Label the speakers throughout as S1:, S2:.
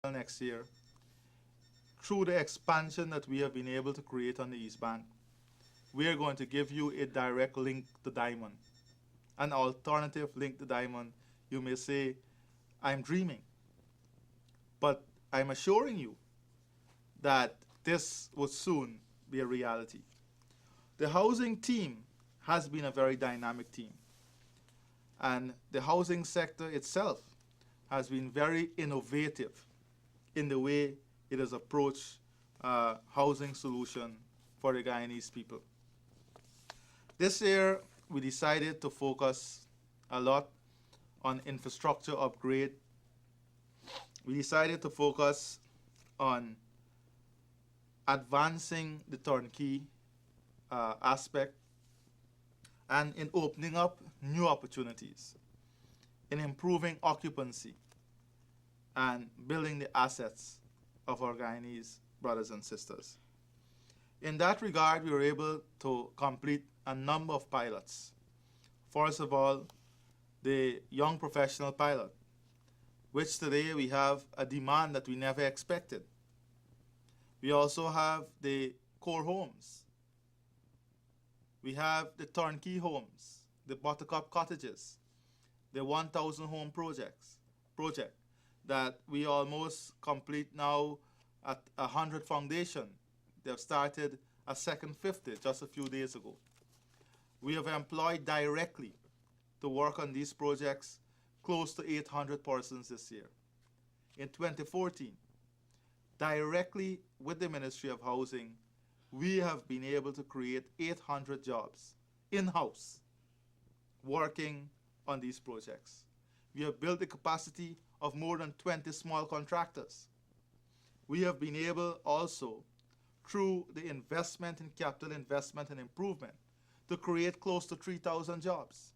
S1: next year, through the expansion that we have been able to create on the East Bank, we are going to give you a direct link to Diamond, an alternative link to Diamond. You may say, I'm dreaming, but I'm assuring you that this will soon be a reality. The housing team has been a very dynamic team, and the housing sector itself has been very innovative in the way it has approached housing solution for the Guyanese people. This year, we decided to focus a lot on infrastructure upgrade. We decided to focus on advancing the turnkey aspect and in opening up new opportunities, in improving occupancy and building the assets of our Guyanese brothers and sisters. In that regard, we were able to complete a number of pilots. First of all, the young professional pilot, which today we have a demand that we never expected. We also have the core homes. We have the turnkey homes, the buttercup cottages, the 1,000 home project that we almost complete now at 100 foundation. They've started a second 50 just a few days ago. We have employed directly to work on these projects close to 800 persons this year. In 2014, directly with the Ministry of Housing, we have been able to create 800 jobs in-house working on these projects. We have built the capacity of more than 20 small contractors. We have been able also, through the investment in capital investment and improvement, to create close to 3,000 jobs.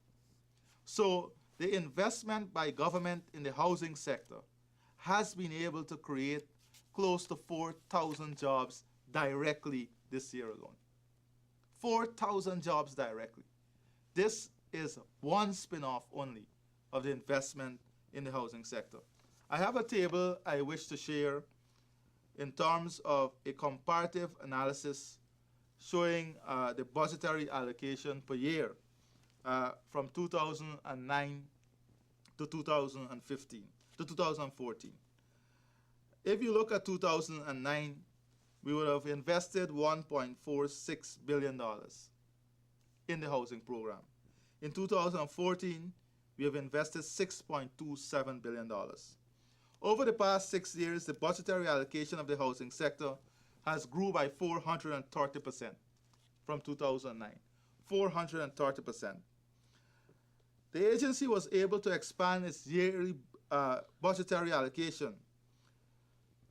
S1: So the investment by government in the housing sector has been able to create close to 4,000 jobs directly this year alone. 4,000 jobs directly. This is one spin-off only of the investment in the housing sector. I have a table I wish to share in terms of a comparative analysis showing the budgetary allocation per year from 2009 to 2015 to 2014. If you look at 2009, we would have invested $1.46 billion in the housing program. In 2014, we have invested $6.27 billion. Over the past 6 years, the budgetary allocation of the housing sector has grew by 430% from 2009. 430%. The agency was able to expand its yearly budgetary allocation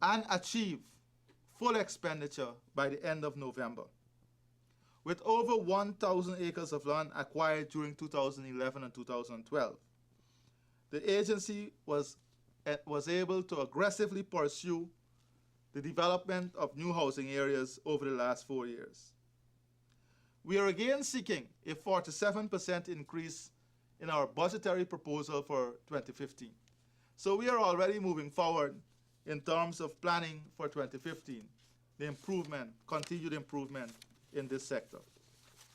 S1: and achieve full expenditure by the end of November. With over 1,000 acres of land acquired during 2011 and 2012, the agency was able to aggressively pursue the development of new housing areas over the last 4 years. We are again seeking a 47% increase in our budgetary proposal for 2015. So we are already moving forward in terms of planning for 2015, the improvement, continued improvement in this sector.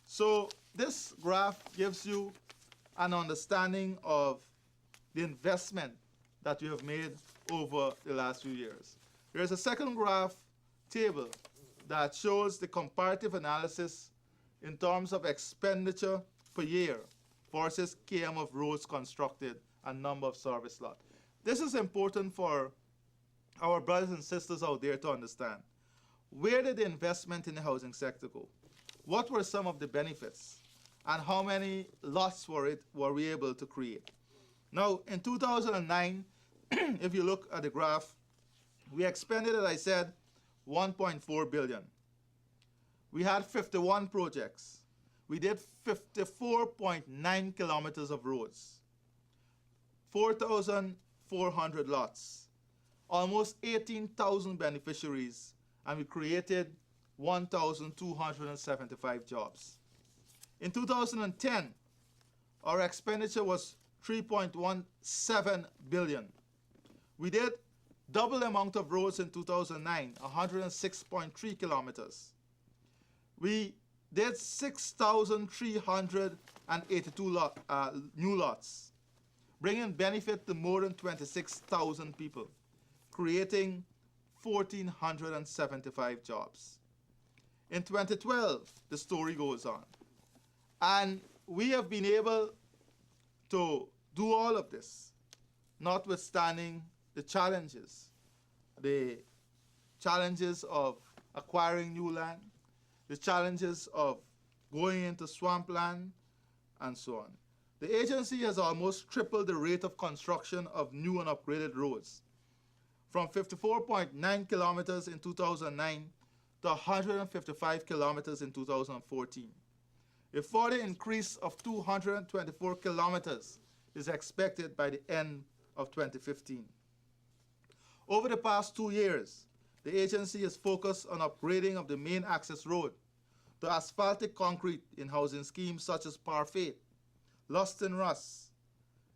S1: So this graph gives you an understanding of the investment that we have made over the last few years. There is a second graph table that shows the comparative analysis in terms of expenditure per year versus km of roads constructed and number of service lots. This is important for our brothers and sisters out there to understand. Where did the investment in the housing sector go? What were some of the benefits? And how many lots were we able to create? Now, in 2009, if you look at the graph, we expended, as I said, $1.4 billion. We had 51 projects. We did 54.9 kilometers of roads, 4,400 lots, almost 18,000 beneficiaries, and we created 1,275 jobs. In 2010, our expenditure was $3.17 billion. We did double the amount of roads in 2009, 106.3 kilometers. We did 6,382 new lots, bringing benefit to more than 26,000 people, creating 1,475 jobs. In 2012, the story goes on. And we have been able to do all of this, notwithstanding the challenges of acquiring new land, the challenges of going into swampland, and so on. The agency has almost tripled the rate of construction of new and upgraded roads, from 54.9 kilometers in 2009 to 155 kilometers in 2014. A further increase of 224 kilometers is expected by the end of 2015. Over the past 2 years, the agency is focused on upgrading of the main access road to asphaltic concrete in housing schemes such as Part3, Luston Russ,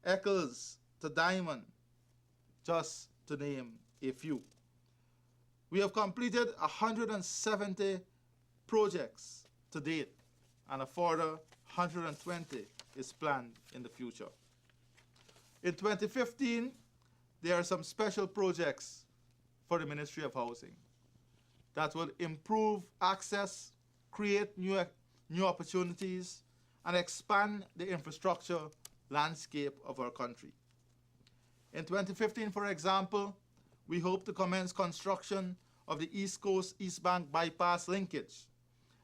S1: Eccles to Diamond, just to name a few. We have completed 170 projects to date, and a further 120 is planned in the future. In 2015, there are some special projects for the Ministry of Housing that will improve access, create new opportunities, and expand the infrastructure landscape of our country. In 2015, for example, we hope to commence construction of the East Coast East Bank bypass linkage.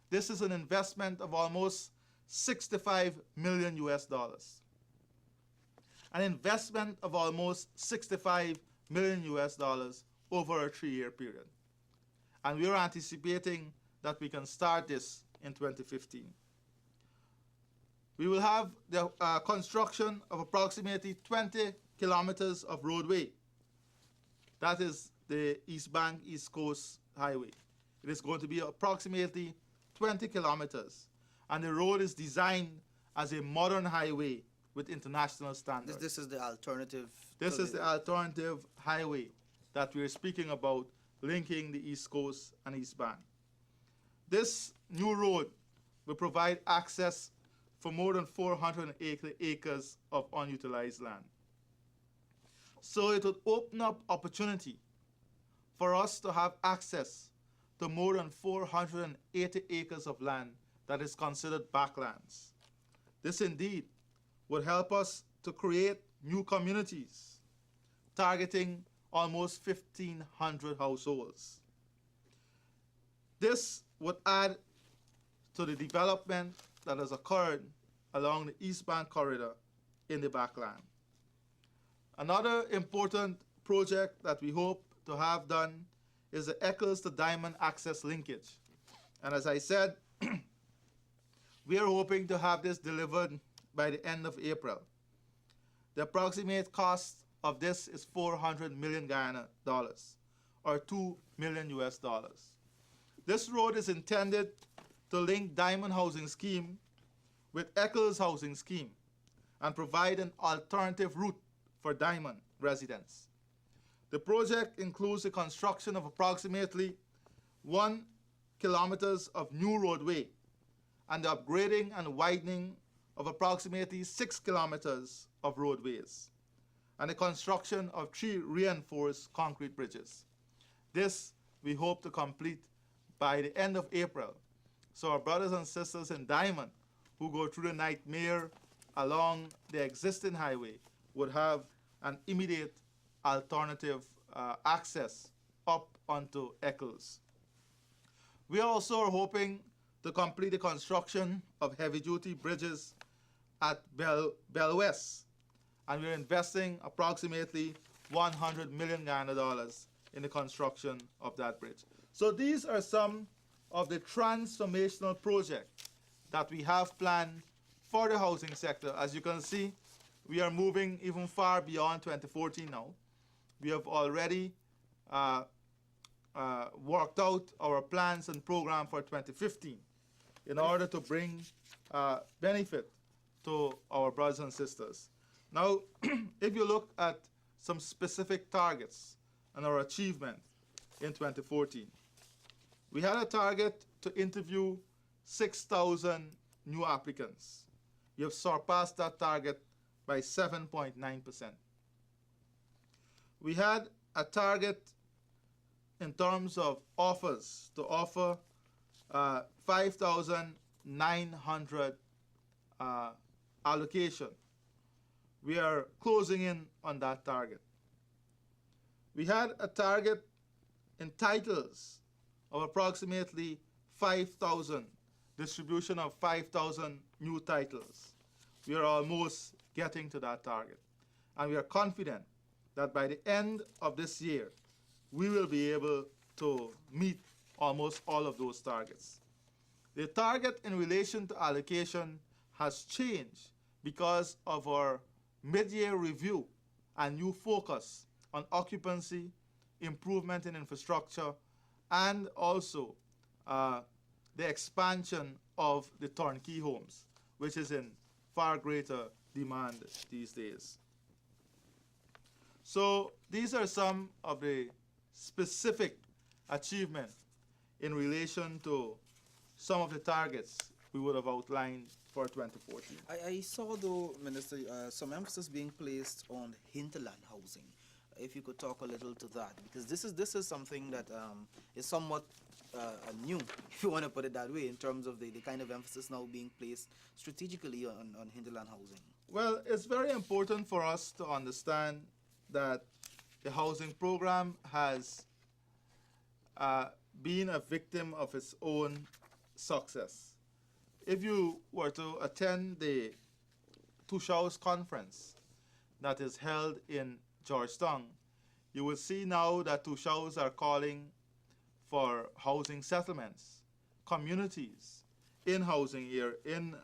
S1: This is an investment of almost 65 million US dollars. An investment of almost 65 million US dollars over a 3-year period. And we are anticipating that we can start this in 2015. We will have the construction of approximately 20 kilometers of roadway. That is the East Bank East Coast Highway. It is going to be approximately 20 kilometers, and the road is designed as a modern highway with international standards.
S2: This is the alternative.
S1: This is the alternative highway that we're speaking about, linking the East Coast and East Bank. This new road will provide access for more than 400 acres of unutilized land. So it would open up opportunity for us to have access to more than 480 acres of land that is considered backlands. This indeed would help us to create new communities, targeting almost 1,500 households. This would add to the development that has occurred along the East Bank corridor in the backland. Another important project that we hope to have done is the Eccles to Diamond access linkage. And as I said, we are hoping to have this delivered by the end of April. The approximate cost of this is 400 million Guyana dollars, or 2 million US dollars. This road is intended to link Diamond Housing Scheme with Eccles Housing Scheme and provide an alternative route for Diamond residents. The project includes the construction of approximately 1 kilometers of new roadway and the upgrading and widening of approximately 6 kilometers of roadways and the construction of 3 reinforced concrete bridges. This we hope to complete by the end of April, so our brothers and sisters in Diamond who go through the nightmare along the existing highway would have an immediate alternative access up onto Eccles. We also are hoping to complete the construction of heavy-duty bridges at Bell West, and we're investing approximately 100 million Guyana dollars in the construction of that bridge. So these are some of the transformational projects that we have planned for the housing sector. As you can see, we are moving even far beyond 2014 now. We have already worked out our plans and program for 2015 in order to bring benefit to our brothers and sisters. Now, if you look at some specific targets and our achievement in 2014. We had a target to interview 6,000 new applicants. We have surpassed that target by 7.9%. We had a target in terms of offers to offer 5,900 allocation. We are closing in on that target. We had a target in titles of approximately 5,000, distribution of 5,000 new titles. We are almost getting to that target. And we are confident that by the end of this year, we will be able to meet almost all of those targets. The target in relation to allocation has changed because of our mid-year review and new focus on occupancy, improvement in infrastructure, and also the expansion of the turnkey homes, which is in far greater demand these days. So these are some of the specific achievements in relation to some of the targets we would have outlined for 2014.
S2: I saw, though, Minister, some emphasis being placed on hinterland housing. If you could talk a little to that, because this is something that is somewhat new, if you want to put it that way, in terms of the kind of emphasis now being placed strategically on hinterland housing.
S1: Well, it's very important for us to understand that the housing program has been a victim of its own success. If you were to attend the Tushaus conference that is held in Georgetown, you will see now that Tushaus are calling for housing settlements, communities in housing here, in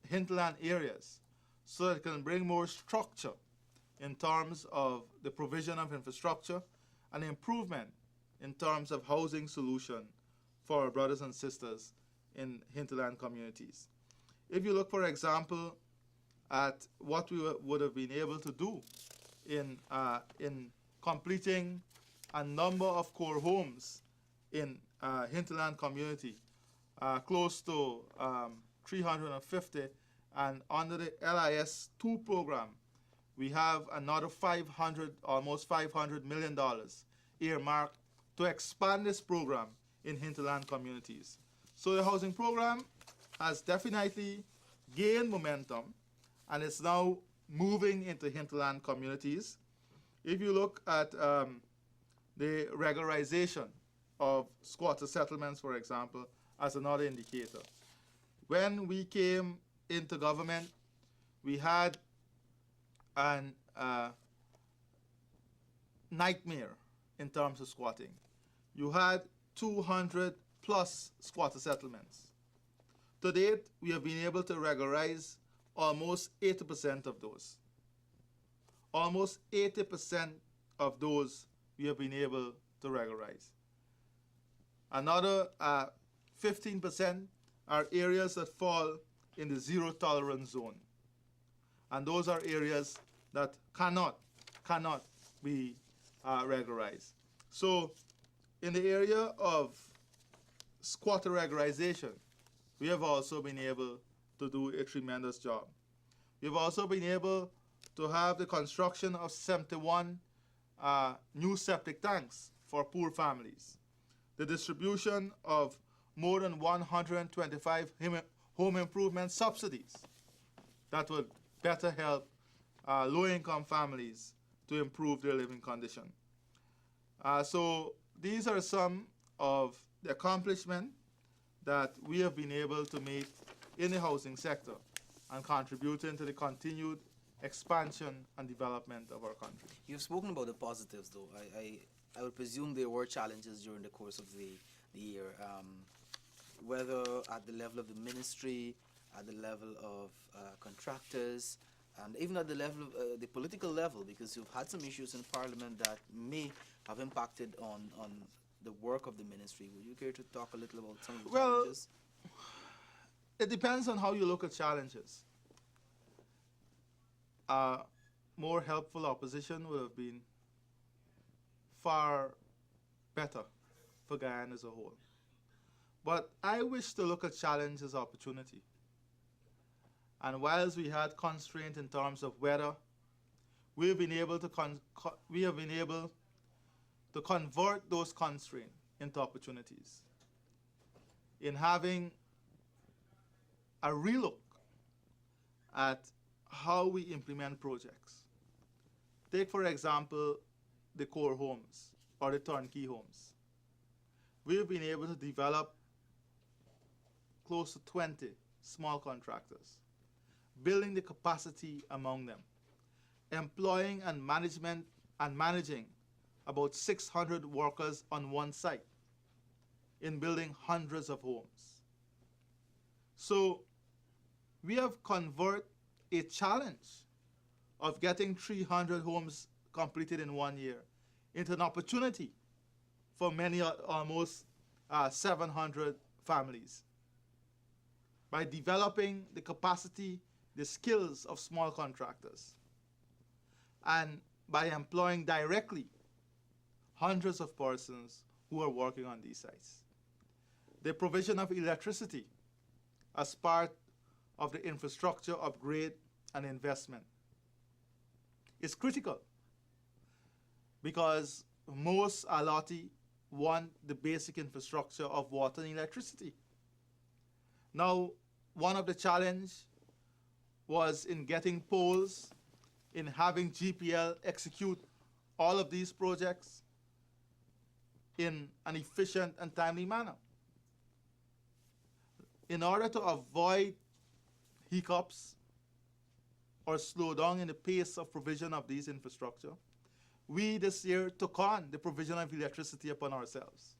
S1: hinterland areas, so that it can bring more structure in terms of the provision of infrastructure and improvement in terms of housing solution for our brothers and sisters in hinterland communities. If you look, for example, at what we would have been able to do in completing a number of core homes in hinterland community, close to 350, and under the LIS 2 program, we have another almost $500 million earmarked to expand this program in hinterland communities. So the housing program has definitely gained momentum, and it's now moving into hinterland communities. If you look at the regularization of squatter settlements, for example, as another indicator. When we came into government, we had an nightmare in terms of squatting. You had 200 plus squatter settlements. To date, we have been able to regularize almost 80% of those. Almost 80% of those we have been able to regularize. Another 15% are areas that fall in the zero tolerance zone. And those are areas that cannot be regularized. So in the area of squatter regularization, we have also been able to do a tremendous job. We've also been able to have the construction of 71 new septic tanks for poor families, the distribution of more than 125 home improvement subsidies that would better help low-income families to improve their living condition. So these are some of the accomplishments that we have been able to make in the housing sector and contributing to the continued expansion and development of our country.
S2: You've spoken about the positives, though. I would presume there were challenges during the course of the year, whether at the level of the ministry, at the level of contractors, and even at the level of the political level, because you've had some issues in Parliament that may have impacted on the work of the ministry. Would you care to talk a little about some of the challenges?
S1: It depends on how you look at challenges. More helpful opposition would have been far better for Guyana as a whole. But I wish to look at challenge as opportunity. And whilst we had constraint in terms of weather, we have been able to convert those constraints into opportunities in having a relook at how we implement projects. Take, for example, the core homes or the turnkey homes. We've been able to develop close to 20 small contractors, building the capacity among them, employing and managing about 600 workers on one site in building hundreds of homes. So we have converted a challenge of getting 300 homes completed in 1 year into an opportunity for many, almost 700 families, by developing the capacity, the skills of small contractors, and by employing directly hundreds of persons who are working on these sites. The provision of electricity as part of the infrastructure upgrade and investment is critical, because most Alati want the basic infrastructure of water and electricity. Now, one of the challenges was in getting poles, in having GPL execute all of these projects in an efficient and timely manner. In order to avoid hiccups or slow down in the pace of provision of these infrastructure, we this year took on the provision of electricity upon ourselves.